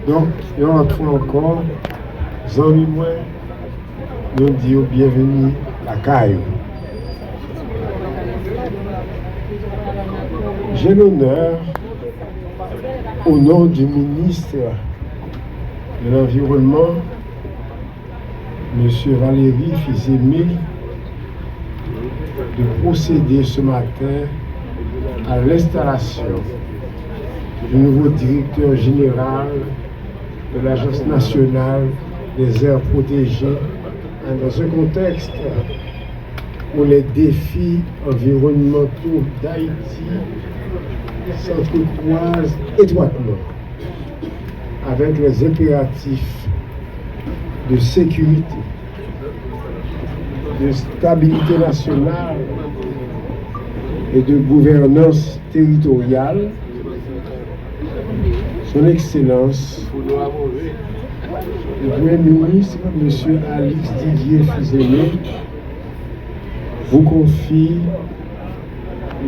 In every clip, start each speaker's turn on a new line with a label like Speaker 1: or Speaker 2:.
Speaker 1: Donc, il y a une fois encore, Jean-Louis, nous disons bienvenue à Caillou. J'ai l'honneur, au nom du ministre de l'Environnement, M. Valérie Fils-Aimé, de procéder ce matin à l'installation du nouveau directeur général de l'Agence nationale des aires protégées dans un contexte où les défis environnementaux d'Haïti s'entrecroisent étroitement avec les impératifs de sécurité, de stabilité nationale et de gouvernance territoriale. Son Excellence, le Premier ministre, M. Alix Didier Fils-Aimé, vous confie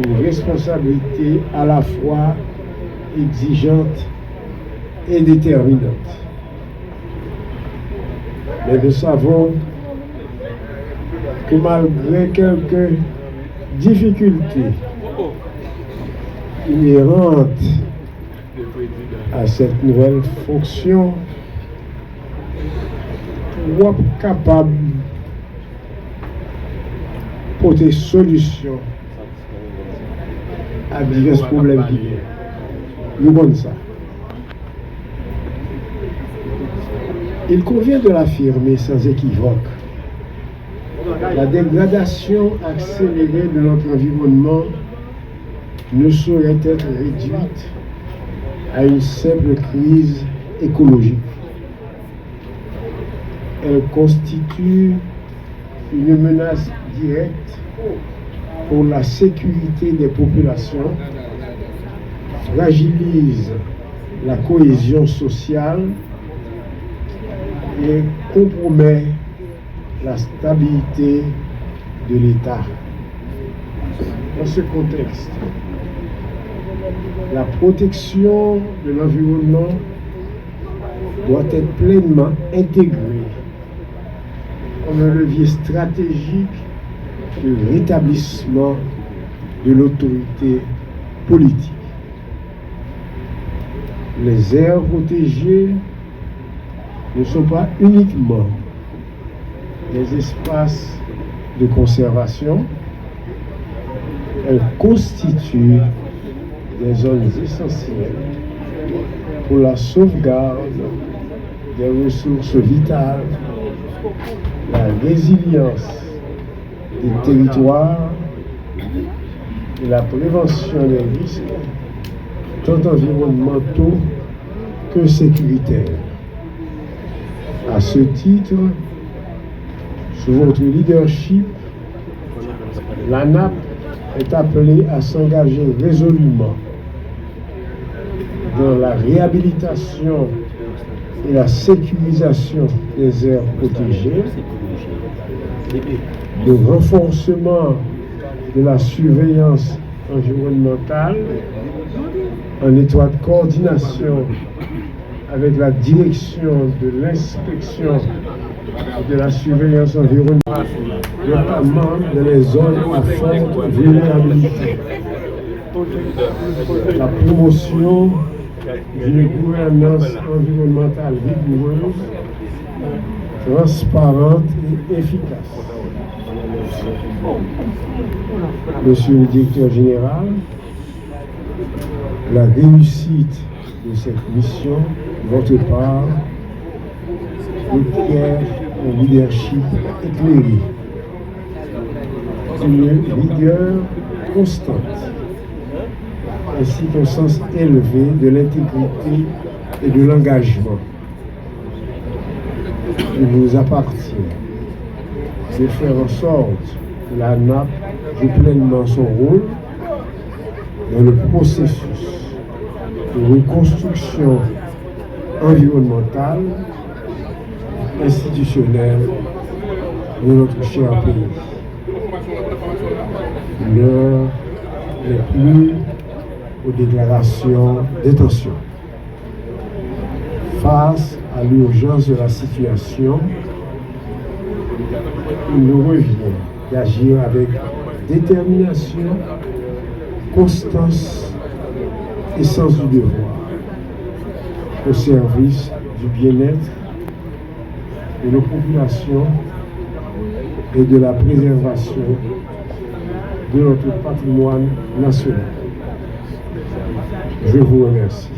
Speaker 1: une responsabilité à la fois exigeante et déterminante. Mais nous savons que malgré quelques difficultés inhérentes à cette nouvelle fonction, vous êtes capable de porter solution à divers problèmes qui viennent. Nous voyons ça. Il convient de l'affirmer sans équivoque. La dégradation accélérée de notre environnement ne saurait être réduite à une simple crise écologique. Elle constitue une menace directe pour la sécurité des populations, fragilise la cohésion sociale et compromet la stabilité de l'État. Dans ce contexte, la protection de l'environnement doit être pleinement intégrée comme un levier stratégique de rétablissement de l'autorité politique. Les aires protégées ne sont pas uniquement des espaces de conservation, elles constituent des zones essentielles pour la sauvegarde des ressources vitales, la résilience des territoires et la prévention des risques tant environnementaux que sécuritaires. À ce titre, sous votre leadership, l'ANAP est appelée à s'engager résolument dans la réhabilitation et la sécurisation des aires protégées, le renforcement de la surveillance environnementale en étroite coordination avec la direction de l'inspection et de la surveillance environnementale, notamment dans les zones à forte vulnérabilité. La promotion d'une gouvernance environnementale rigoureuse, transparente et efficace. Monsieur le directeur général, la réussite de cette mission, votre part, requiert un leadership éclairé, une rigueur constante, ainsi qu'un sens élevé de l'intégrité et de l'engagement. Il vous appartient de faire en sorte que la NAP joue pleinement son rôle dans le processus de reconstruction environnementale, institutionnelle de notre cher pays. L'heure n'est plus aux déclarations d'intention. Face à l'urgence de la situation, il nous revient d'agir avec détermination, constance et sens du devoir au service du bien-être de nos populations et de la préservation de notre patrimoine national. Je vous remercie.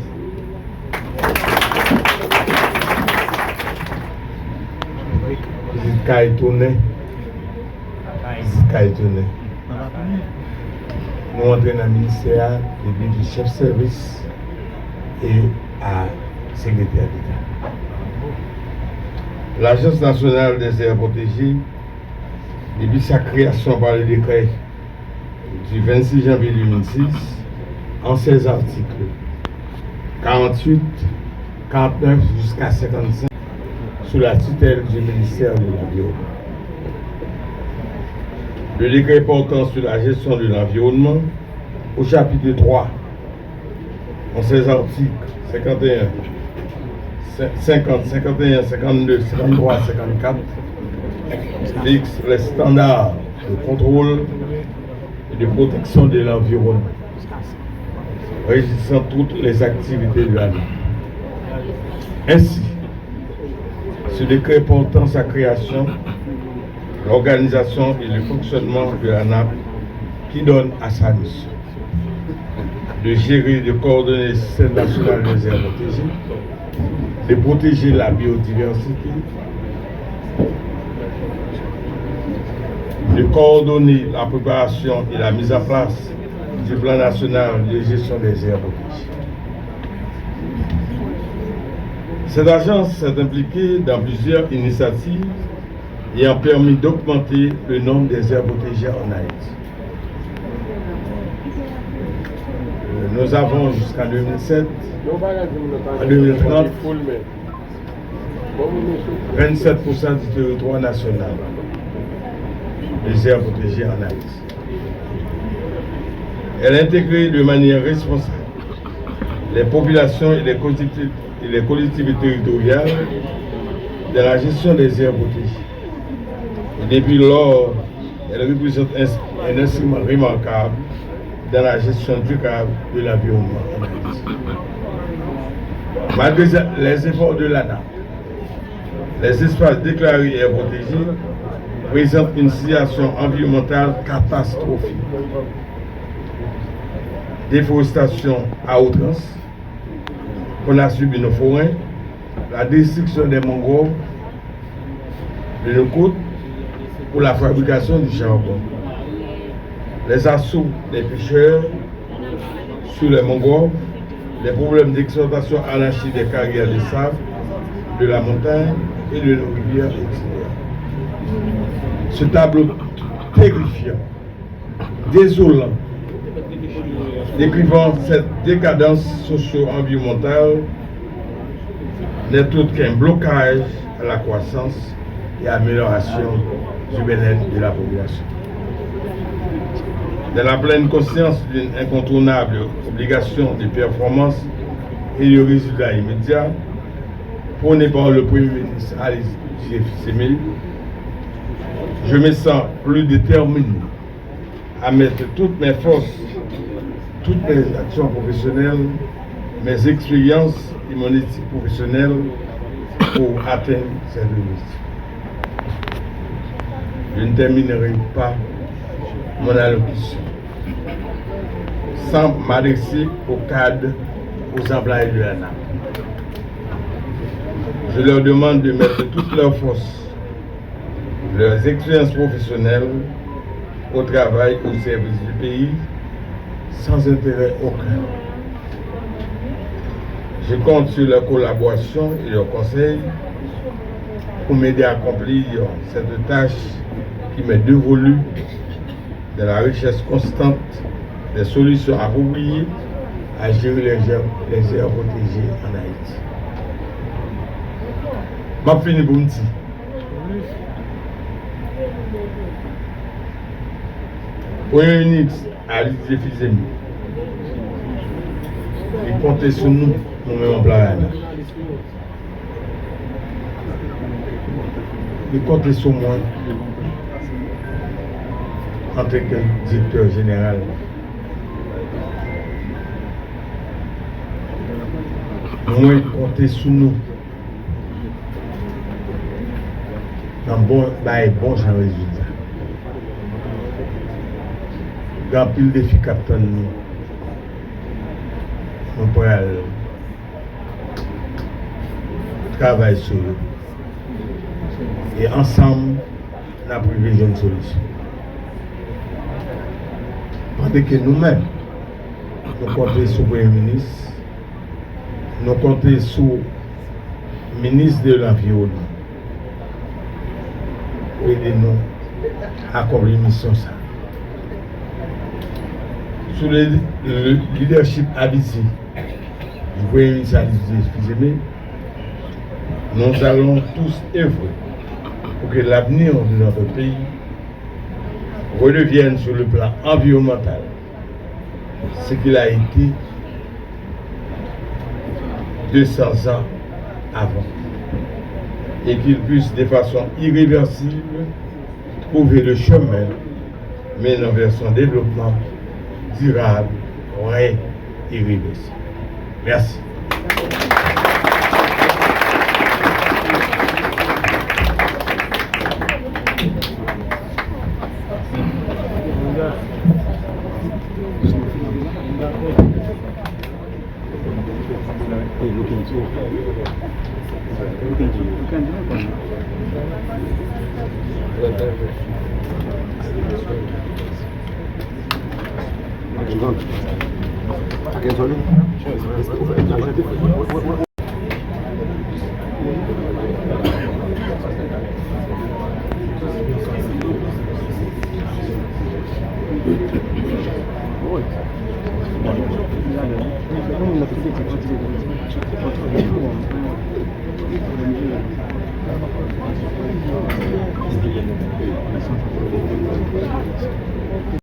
Speaker 2: Nous entrons dans le ministère du chef de service et à secrétaire d'État. L'Agence nationale des aires protégées, depuis sa création par le décret du 26 janvier 2006, en 16 articles, 48, 49 jusqu'à 55, sous la tutelle du ministère de l'Environnement. Le décret portant sur la gestion de l'environnement, au chapitre 3, en 16 articles, 51, 50, 51, 52, 53, 54, fixe les standards de contrôle et de protection de l'environnement, régissant toutes les activités de l'ANAP. Ainsi, ce décret portant sa création, l'organisation et le fonctionnement de l'ANAP qui donne à sa mission de gérer et de coordonner le système national des aires protégées, de protéger la biodiversité, de coordonner la préparation et la mise en place du plan national de gestion des aires protégées. Cette agence s'est impliquée dans plusieurs initiatives ayant permis d'augmenter le nombre des aires protégées en Haïti. Nous avons jusqu'en 2007, en 2030, 27% du territoire national des aires protégées en Haïti. Elle a intégré de manière responsable les populations et les collectivités territoriales de la gestion des aires protégées. Et depuis lors, elle représente un instrument remarquable dans la gestion durable de l'environnement en Haïti. Malgré les efforts de l'ANAP, les espaces déclarés et protégés présentent une situation environnementale catastrophique. Déforestation à outrance qu'on a subi nos forêts, la destruction des mangroves, de nos côtes pour la fabrication du charbon, les assauts des pêcheurs sur les mangroves, les problèmes d'exploitation anarchique des carrières de sable, de la montagne et de nos rivières extérieures. Ce tableau terrifiant, désolant, décrivant cette décadence socio-environnementale n'est autre qu'un blocage à la croissance et amélioration du bien-être de la population. Dans la pleine conscience d'une incontournable obligation de performance et de résultats immédiats, prônée par le Premier ministre Ali Semel, je me sens plus déterminé à mettre toutes mes forces, toutes mes actions professionnelles, mes expériences et mon éthique professionnelle pour atteindre cette objectif. Je ne terminerai pas mon allocution sans m'adresser aux cadres, aux employés de l'ANAP. Je leur demande de mettre toutes leurs forces, leurs expériences professionnelles au travail, au service du pays, sans intérêt aucun. Je compte sur leur collaboration et leurs conseils pour m'aider à accomplir cette tâche qui m'est dévolue de la richesse constante des solutions appropriées à gérer les aires protégées en Haïti. Ma fini pour me dire. Premier ministre Alice Fizemi, il comptait sur nous, nous-mêmes en plan. de compter sur moi en tant que directeur général. Moi, compter sur nous. Dans bon résultat. Dans pile défi capitaine nous. On peut travailler sur eux. Et ensemble, on a privilégié une solution. Pendant que nous-mêmes, nous comptons sur le Premier ministre, nous comptons sur le ministre de l'Environnement pour aider nous à accomplir la mission. Sous le leadership avisé du Premier ministre excusez-moi, nous allons tous œuvrer pour que l'avenir de notre pays redevienne sur le plan environnemental ce qu'il a été 200 ans avant et qu'il puisse de façon irréversible trouver le chemin menant vers son développement durable, vrai, irréversible. Merci.